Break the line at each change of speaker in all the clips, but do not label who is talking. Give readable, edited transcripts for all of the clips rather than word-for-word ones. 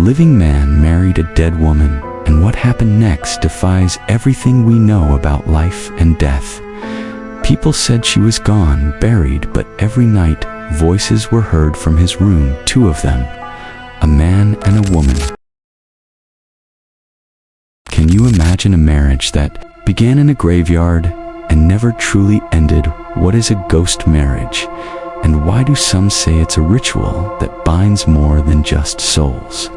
living man married a dead woman, and what happened next defies everything we know about life and death. People said she was gone, buried, but every night voices were heard from his room, two of them, a man and a woman. Can you imagine a marriage that began in a graveyard and never truly ended? What is a ghost marriage? And why do some say it's a ritual that binds more than just souls?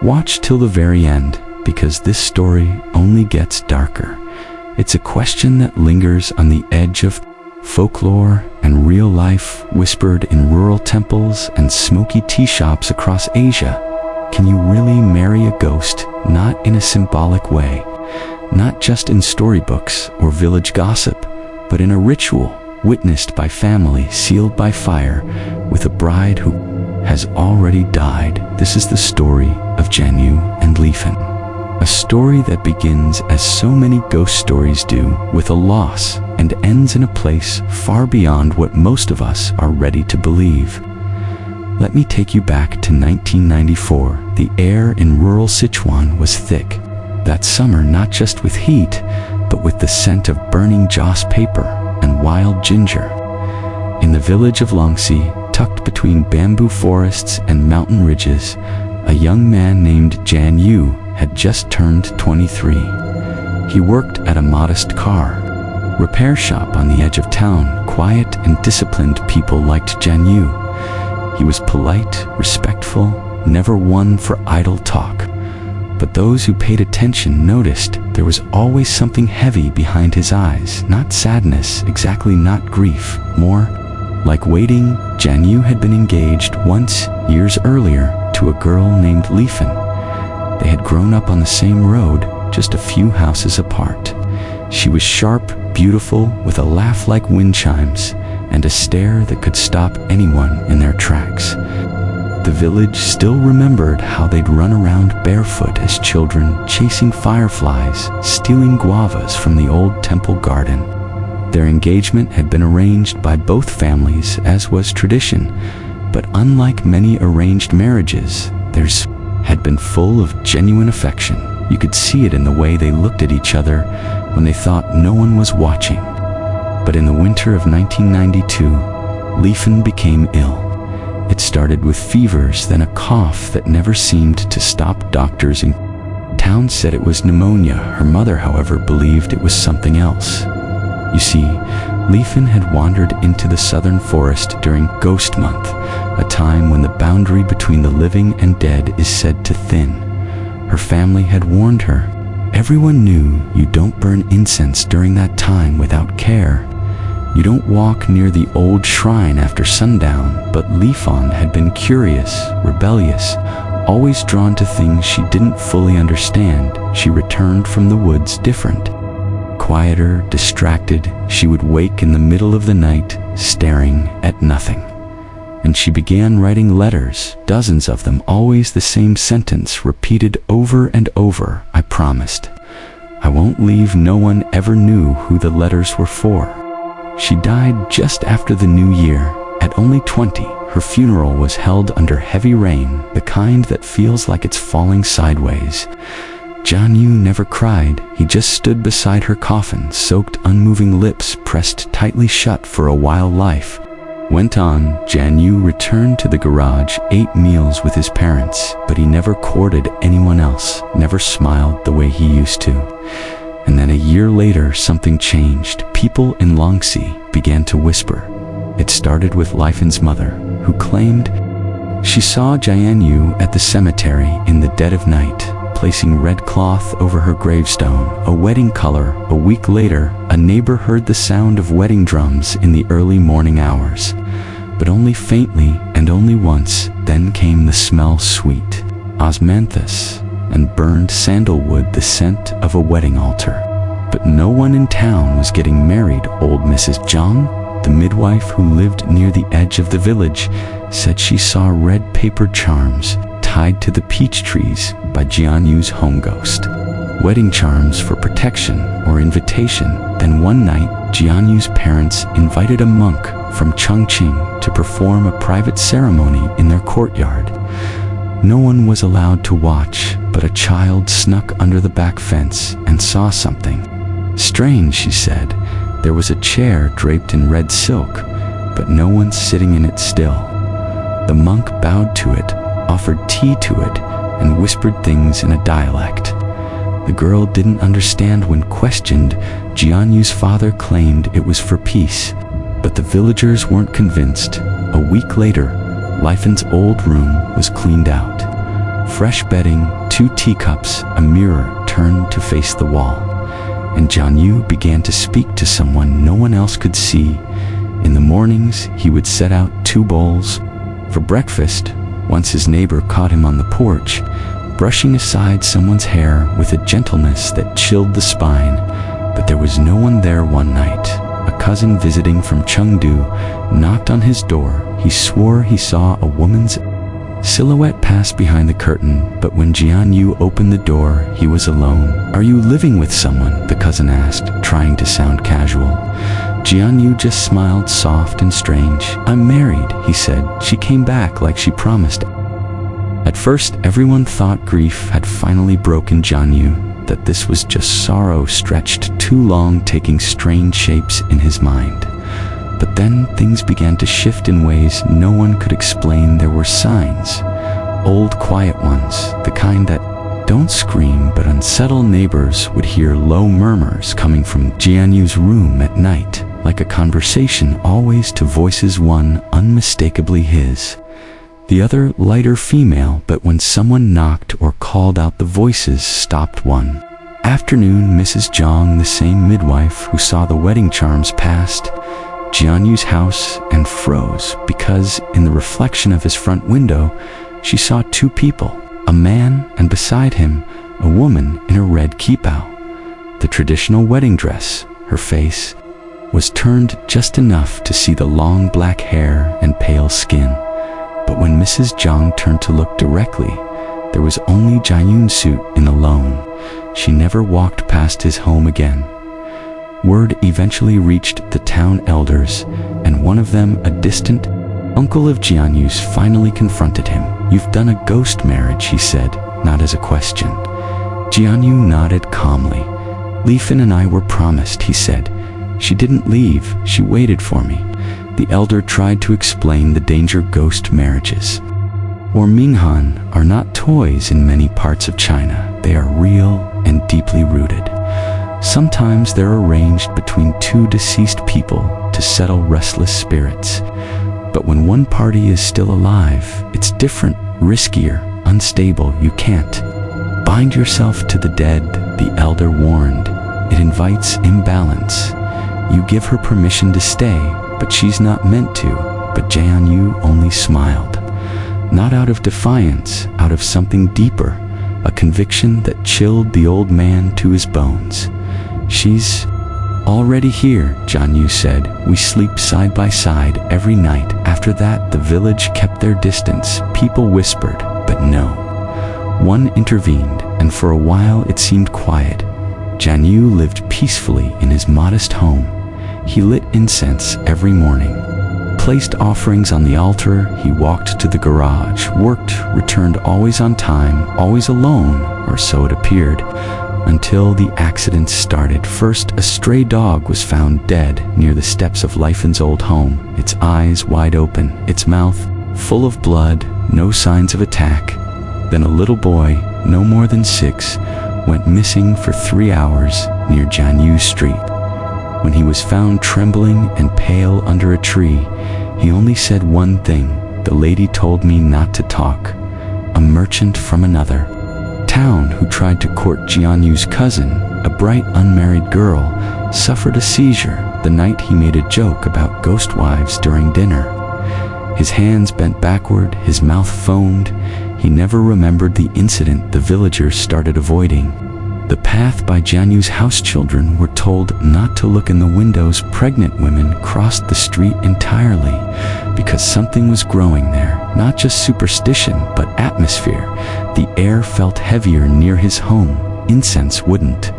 Watch till the very end, because this story only gets darker. It's a question that lingers on the edge of folklore and real life, whispered in rural temples and smoky tea shops across Asia. Can you really marry a ghost? Not in a symbolic way, not just in storybooks or village gossip, but in a ritual witnessed by family, sealed by fire, with a bride who has already died. This is the story of Jianyu and Lifan. A story that begins as so many ghost stories do, with a loss, and ends in a place far beyond what most of us are ready to believe. Let me take you back to 1994. The air in rural Sichuan was thick. That summer, not just with heat, but with the scent of burning joss paper and wild ginger. In the village of Longxi, tucked between bamboo forests and mountain ridges, a young man named Jianyu had just turned 23. He worked at a modest car repair shop on the edge of town. Quiet and disciplined people liked Jianyu. He was polite, respectful, never one for idle talk. But those who paid attention noticed there was always something heavy behind his eyes. Not sadness, exactly, not grief, more like waiting. Jianyu had been engaged once, years earlier, to a girl named Lifan. They had grown up on the same road, just a few houses apart. She was sharp, beautiful, with a laugh like wind chimes, and a stare that could stop anyone in their tracks. The village still remembered how they'd run around barefoot as children, chasing fireflies, stealing guavas from the old temple garden. Their engagement had been arranged by both families, as was tradition, but unlike many arranged marriages, theirs had been full of genuine affection. You could see it in the way they looked at each other when they thought no one was watching. But in the winter of 1992, Lifan became ill. It started with fevers, then a cough that never seemed to stop. Doctors in town said it was pneumonia. Her mother, however, believed it was something else. You see, Lifan had wandered into the southern forest during Ghost Month, a time when the boundary between the living and dead is said to thin. Her family had warned her. Everyone knew you don't burn incense during that time without care. You don't walk near the old shrine after sundown. But Lifan had been curious, rebellious, always drawn to things she didn't fully understand. She returned from the woods different. Quieter, distracted, she would wake in the middle of the night, staring at nothing. And she began writing letters, dozens of them, always the same sentence, repeated over and over. I promised. I won't leave. No one ever knew who the letters were for. She died just after the new year, at only 20. Her funeral was held under heavy rain, the kind that feels like it's falling sideways. Jianyu never cried. He just stood beside her coffin, soaked, unmoving, lips pressed tightly shut. For a while life went on. Jianyu returned to the garage, ate meals with his parents, but he never courted anyone else, never smiled the way he used to. And then a year later, something changed. People in Longxi began to whisper. It started with Lifan's mother, who claimed she saw Jianyu at the cemetery in the dead of night, placing red cloth over her gravestone, a wedding color. A week later, a neighbor heard the sound of wedding drums in the early morning hours, but only faintly and only once. Then came the smell, sweet osmanthus and burned sandalwood, the scent of a wedding altar. But no one in town was getting married. Old Mrs. Zhang, the midwife who lived near the edge of the village, said she saw red paper charms tied to the peach trees by Jianyu's home ghost. Wedding charms for protection or invitation. Then one night, Jianyu's parents invited a monk from Chongqing to perform a private ceremony in their courtyard. No one was allowed to watch, but a child snuck under the back fence and saw something. Strange, she said. There was a chair draped in red silk, but no one sitting in it still. The monk bowed to it, offered tea to it, and whispered things in a dialect. The girl didn't understand when questioned. Jianyu's father claimed it was for peace, but the villagers weren't convinced. A week later, Lifen's old room was cleaned out. Fresh bedding, 2 teacups, a mirror turned to face the wall. And Jianyu began to speak to someone no one else could see. In the mornings, he would set out 2 bowls. For breakfast, once his neighbor caught him on the porch, brushing aside someone's hair with a gentleness that chilled the spine. But there was no one there one night. A cousin visiting from Chengdu knocked on his door. He swore he saw a woman's silhouette pass behind the curtain, but when Jianyu opened the door, he was alone. "Are you living with someone?" the cousin asked, trying to sound casual. Jianyu just smiled soft and strange. "I'm married," he said. "She came back like she promised." At first, everyone thought grief had finally broken Jianyu, that this was just sorrow stretched too long, taking strange shapes in his mind. But then things began to shift in ways no one could explain. There were signs, old quiet ones, the kind that don't scream but unsettle. Neighbors would hear low murmurs coming from Jianyu's room at night, like a conversation, always to voices, one unmistakably his, the other lighter female. But when someone knocked or called out, the voices stopped. One afternoon, Mrs. Zhang, the same midwife who saw the wedding charms, passed Jianyu's house and froze, because in the reflection of his front window, she saw 2 people, a man and beside him, a woman in a red kipao, the traditional wedding dress. Her face was turned just enough to see the long black hair and pale skin. But when Mrs. Zhang turned to look directly, there was only Jianyu's suit in alone. She never walked past his home again. Word eventually reached the town elders, and one of them, a distant uncle of Jianyu's, finally confronted him. "You've done a ghost marriage," he said, not as a question. Jianyu nodded calmly. "Lifen and I were promised," he said. "She didn't leave, she waited for me." The elder tried to explain the danger. Ghost marriages, or Minghan, are not toys in many parts of China. They are real and deeply rooted. Sometimes they're arranged between 2 deceased people to settle restless spirits. But when one party is still alive, it's different, riskier, unstable. You can't bind yourself to the dead, the elder warned. It invites imbalance. You give her permission to stay, but she's not meant to. But Jianyu only smiled. Not out of defiance, out of something deeper, a conviction that chilled the old man to his bones. "She's already here," Jianyu said. "We sleep side by side every night." After that, the village kept their distance. People whispered, but no one intervened, and for a while it seemed quiet. Jianyu lived peacefully in his modest home. He lit incense every morning, placed offerings on the altar. He walked to the garage, worked, returned always on time, always alone, or so it appeared. Until the accidents started. First, a stray dog was found dead near the steps of Lifen's old home, its eyes wide open, its mouth full of blood, no signs of attack. Then a little boy, no more than 6, went missing for 3 hours near Jianyu Street. When he was found trembling and pale under a tree, he only said one thing: "The lady told me not to talk." A merchant from another town who tried to court Jianyu's cousin, a bright unmarried girl, suffered a seizure the night he made a joke about ghost wives during dinner. His hands bent backward, his mouth foamed. He never remembered the incident. The villagers started avoiding the path by Jianyu's house. Children were told not to look in the windows. Pregnant women crossed the street entirely because something was growing there. Not just superstition, but atmosphere. The air felt heavier near his home. Incense wouldn't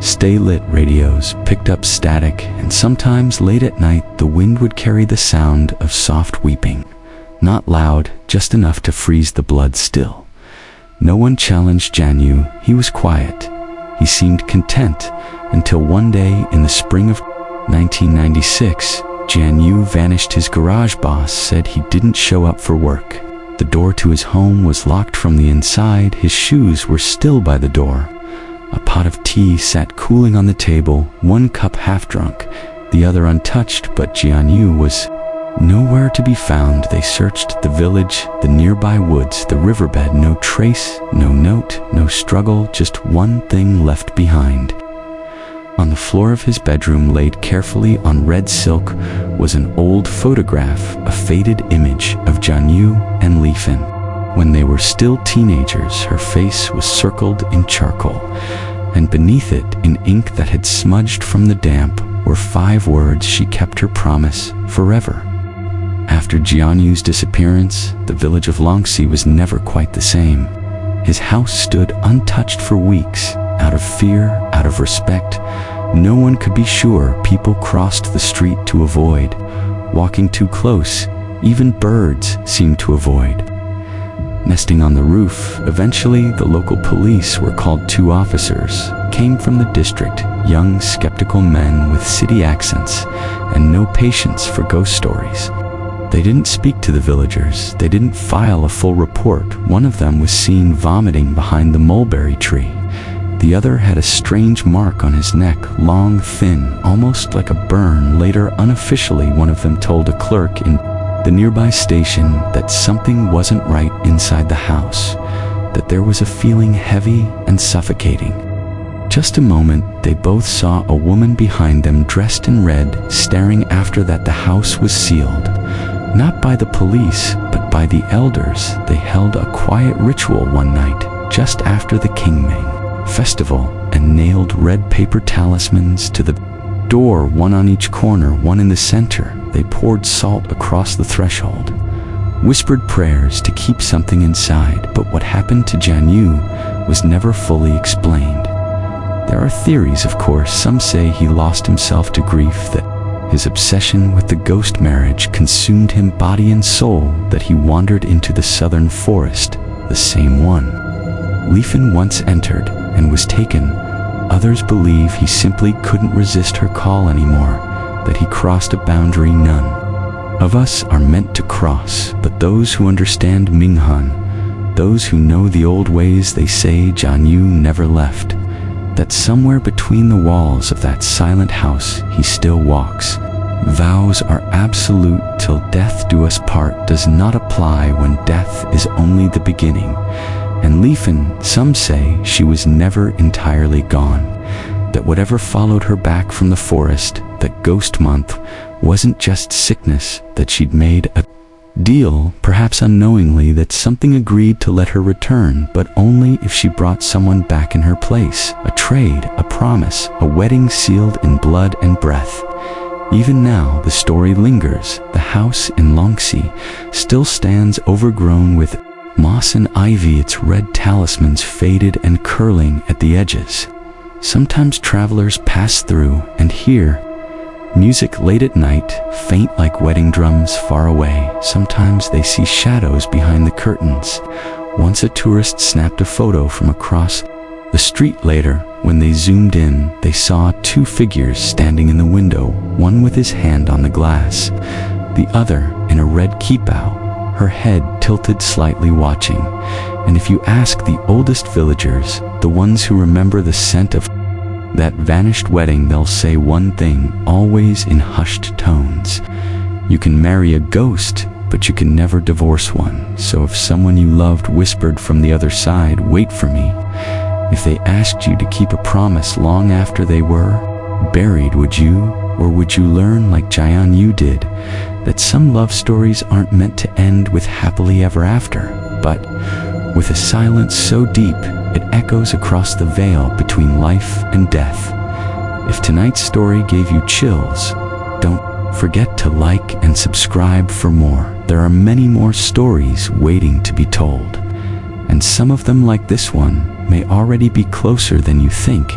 stay lit. Radios picked up static, and sometimes late at night the wind would carry the sound of soft weeping. Not loud, just enough to freeze the blood still. No one challenged Jianyu. He was quiet. He seemed content until one day in the spring of 1996, Jianyu vanished. His garage boss said he didn't show up for work. The door to his home was locked from the inside. His shoes were still by the door. A pot of tea sat cooling on the table, one cup half drunk, the other untouched, but Jianyu was nowhere to be found. They searched the village, the nearby woods, the riverbed. No trace, no note, no struggle, just one thing left behind. On the floor of his bedroom, laid carefully on red silk, was an old photograph, a faded image of Jianyu and Lifan. When they were still teenagers, her face was circled in charcoal, and beneath it, in ink that had smudged from the damp, were 5 words: she kept her promise forever. After Jianyu's disappearance, the village of Longxi was never quite the same. His house stood untouched for weeks, out of fear, out of respect. No one could be sure. People crossed the street to avoid, walking too close. Even birds seemed to avoid nesting on the roof. Eventually, the local police were called. 2 officers came from the district, young, skeptical men with city accents and no patience for ghost stories. They didn't speak to the villagers. They didn't file a full report. One of them was seen vomiting behind the mulberry tree. The other had a strange mark on his neck, long, thin, almost like a burn. Later, unofficially, one of them told a clerk in the nearby station that something wasn't right inside the house, that there was a feeling heavy and suffocating. Just a moment, they both saw a woman behind them dressed in red, staring. After that, the house was sealed. Not by the police, but by the elders. They held a quiet ritual one night, just after the Qingming festival, and nailed red paper talismans to the door, one on each corner, one in the center. They poured salt across the threshold, whispered prayers to keep something inside. But what happened to Jianyu was never fully explained. There are theories, of course. Some say he lost himself to grief, that his obsession with the ghost marriage consumed him body and soul, that he wandered into the southern forest, the same one Lifan once entered, and was taken. Others believe he simply couldn't resist her call anymore, that he crossed a boundary none of us are meant to cross. But those who understand Minghan, those who know the old ways, they say Jianyu never left, that somewhere between the walls of that silent house he still walks. Vows are absolute. Till death do us part does not apply when death is only the beginning. And Lifan, some say she was never entirely gone, that whatever followed her back from the forest, that ghost month wasn't just sickness, that she'd made a deal, perhaps unknowingly, that something agreed to let her return, but only if she brought someone back in her place. A trade, a promise, a wedding sealed in blood and breath. Even now, the story lingers. The house in Longxi still stands, overgrown with moss and ivy, its red talismans faded and curling at the edges. Sometimes travelers pass through and hear music late at night, faint like wedding drums far away. Sometimes they see shadows behind the curtains. Once a tourist snapped a photo from across the street. Later, when they zoomed in, they saw 2 figures standing in the window, one with his hand on the glass, the other in a red kippao, her head tilted slightly, watching. And if you ask the oldest villagers, the ones who remember the scent of that vanished wedding, they'll say one thing, always in hushed tones: you can marry a ghost, but you can never divorce one. So if someone you loved whispered from the other side, "Wait for me," if they asked you to keep a promise long after they were buried, would you? Or would you learn, like Jianyu did, that some love stories aren't meant to end with happily ever after, but with a silence so deep it echoes across the veil between life and death? If tonight's story gave you chills, don't forget to like and subscribe for more. There are many more stories waiting to be told, and some of them, like this one, may already be closer than you think.